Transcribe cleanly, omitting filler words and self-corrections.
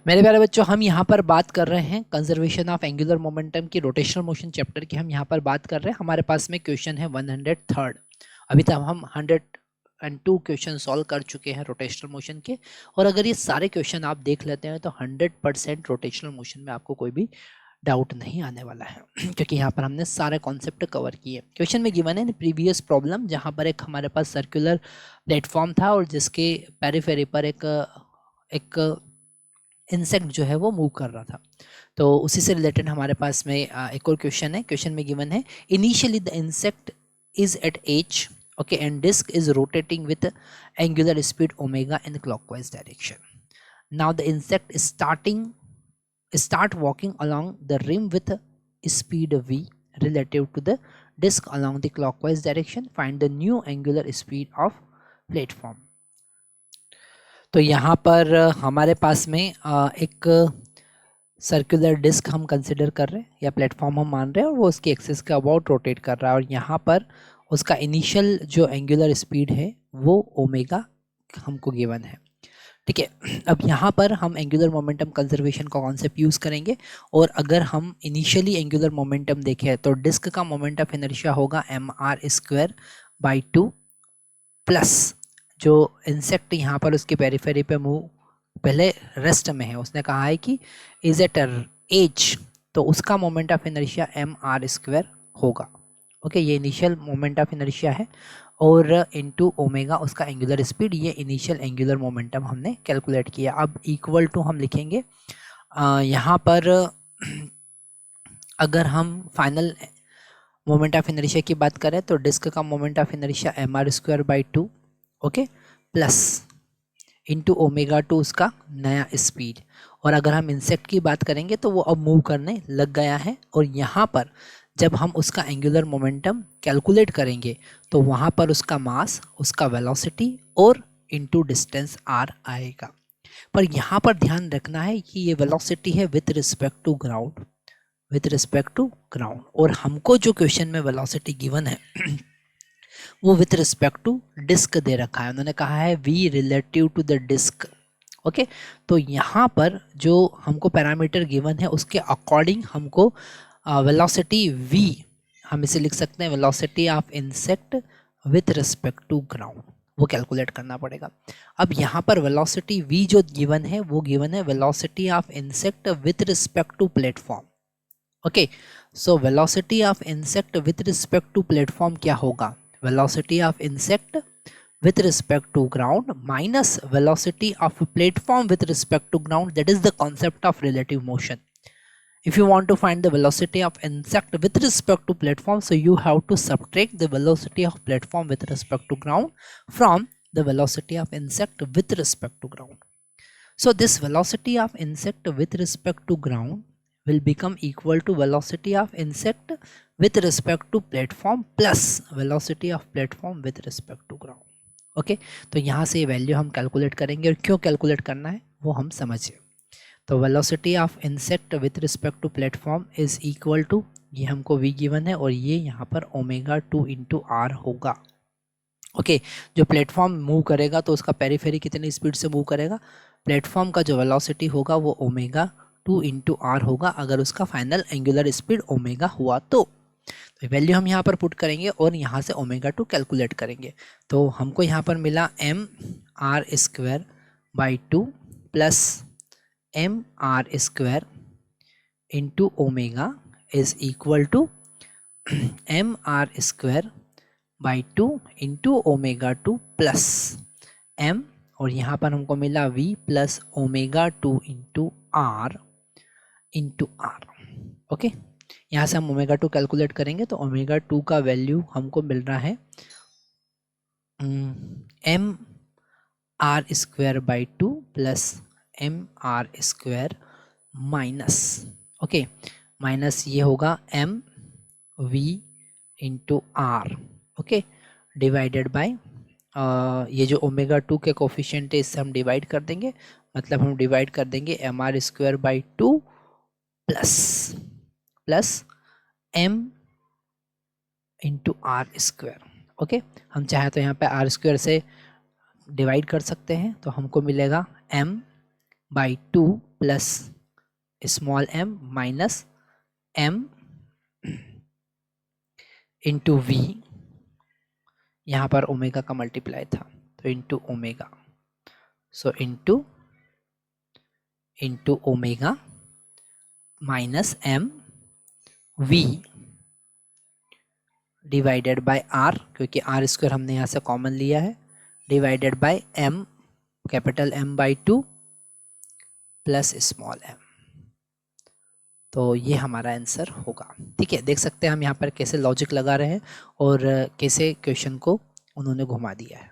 मेरे प्यारे बच्चों, हम यहाँ पर बात कर रहे हैं कंजर्वेशन ऑफ एंगुलर मोमेंटम की रोटेशनल मोशन चैप्टर की हम यहाँ पर बात कर रहे हैं। हमारे पास में क्वेश्चन है 103। अभी तक हम 102 क्वेश्चन सॉल्व कर चुके हैं रोटेशनल मोशन के। और अगर ये सारे क्वेश्चन आप देख लेते हैं तो 100% रोटेशनल मोशन में आपको कोई भी डाउट नहीं आने वाला है क्योंकि यहाँ पर हमने सारे कॉन्सेप्ट कवर किए। क्वेश्चन में गिवन है प्रीवियस प्रॉब्लम, जहाँ पर एक हमारे पास सर्कुलर प्लेटफॉर्म था और जिसके पेरिफेरी पर एक इंसेक्ट जो है वो मूव कर रहा था। तो उसी से रिलेटेड हमारे पास में एक और क्वेश्चन है। क्वेश्चन में गिवन है initially the insect is at H, okay, and disc is rotating with angular speed omega in clockwise direction. Now the insect is start walking along the rim with speed v relative to the disk along the clockwise direction. Find the new angular speed of platform. तो यहाँ पर हमारे पास में एक circular disc हम consider कर रहे हैं या प्लेटफॉर्म हम मान रहे हैं और वो उसकी एक्सिस के अबाउट रोटेट कर रहा है और यहाँ पर उसका इनिशियल जो एंगुलर स्पीड है वो ओमेगा हमको गिवन है। ठीक है, अब यहाँ पर हम एंगुलर मोमेंटम कंजर्वेशन का कॉन्सेप्ट यूज़ करेंगे और अगर हम इनिशियली एंगुलर मोमेंटम देखें तो डिस्क का मोमेंट ऑफ इनर्शिया होगा mr²/2 प्लस जो इंसेक्ट यहाँ पर उसके पेरिफेरी पे मूव पहले रेस्ट में है, उसने कहा है कि इज एट एच, तो उसका मोमेंट ऑफ इनर्शिया mr² होगा। ओके, ये इनिशियल मोमेंट ऑफ इनर्शिया है और इनटू ओमेगा उसका एंगुलर स्पीड, ये इनिशियल एंगुलर मोमेंटम हमने कैलकुलेट किया। अब इक्वल टू हम लिखेंगे यहाँ पर अगर हम फाइनल मोमेंट ऑफ इनर्शिया की बात करें तो डिस्क का moment of inertia mr²/2, okay, plus into omega 2 उसका नया स्पीड। और अगर हम इंसेक्ट की बात करेंगे तो वो अब मूव करने लग गया है और यहाँ पर जब हम उसका एंगुलर मोमेंटम कैलकुलेट करेंगे तो वहाँ पर उसका मास, उसका वेलोसिटी और इनटू डिस्टेंस r आएगा। पर यहाँ पर ध्यान रखना है कि ये वेलोसिटी है with respect to ground, with respect to ground, और हमको जो क्वेश्चन में वेलोसिटी गिवन है वो विथ रिस्पेक्ट टू डिस्क दे रखा है। उन्होंने कहा है v relative to the disc. Okay, तो यहाँ पर जो हमको पैरामीटर गिवन है उसके अकॉर्डिंग हमको वेलोसिटी v, हम इसे लिख सकते हैं velocity of insect with respect to ground, वो कैलकुलेट करना पड़ेगा। अब यहाँ पर वेलोसिटी v जो गिवन है वो गिवन है velocity of insect with respect to platform. Okay, so velocity of insect with respect to platform क्या होगा? Velocity of insect with respect to ground minus velocity of platform with respect to ground, that is the concept of relative motion. If you want to find the velocity of insect with respect to platform, so you have to subtract the velocity of platform with respect to ground from the velocity of insect with respect to ground. So this velocity of insect with respect to ground will become equal to velocity of insect with respect to platform plus velocity of platform with respect to ground. Okay, तो यहाँ से ये value हम calculate करेंगे और क्यों calculate करना है वो हम समझिए। तो velocity of insect with respect to platform is equal to, ये हमको v गिवन है और ये यहाँ पर ओमेगा 2 इंटू r होगा। ओके, जो प्लेटफॉर्म मूव करेगा तो उसका पेरीफेरी कितनी स्पीड से मूव करेगा? प्लेटफॉर्म का जो वेलोसिटी होगा वो ओमेगा 2 इंटू r होगा अगर उसका फाइनल एंगुलर स्पीड ओमेगा हुआ तो वैल्यू हम यहाँ पर पुट करेंगे और यहाँ से ओमेगा 2 कैलकुलेट करेंगे। तो हमको यहाँ पर मिला mr²/2 plus mr² into omega is equal to mr²/2 into omega 2 plus m, और यहाँ पर हमको मिला v plus omega 2 into r into r। Okay, यहाँ से हम ओमेगा 2 कैलकुलेट करेंगे तो ओमेगा 2 का वैल्यू हमको मिल रहा है mr²/2 plus mr² minus, okay, minus ये होगा mv into r, okay, divided by ये जो ओमेगा 2 के कोफिशिएंट है इससे हम डिवाइड कर देंगे, मतलब हम डिवाइड कर देंगे mr²/2 plus m into r²। Okay, हम चाहे तो यहाँ पे r² से डिवाइड कर सकते हैं तो हमको मिलेगा m by 2 plus small m minus m into v, यहाँ पर ओमेगा का मल्टीप्लाई था तो into omega, so into omega minus m v divided by r, क्योंकि r स्क्वायर हमने यहाँ से कॉमन लिया है, divided by m capital M by 2 plus small m। तो ये हमारा आंसर होगा। ठीक है, देख सकते हैं हम यहाँ पर कैसे लॉजिक लगा रहे हैं और कैसे क्वेश्चन को उन्होंने घुमा दिया है।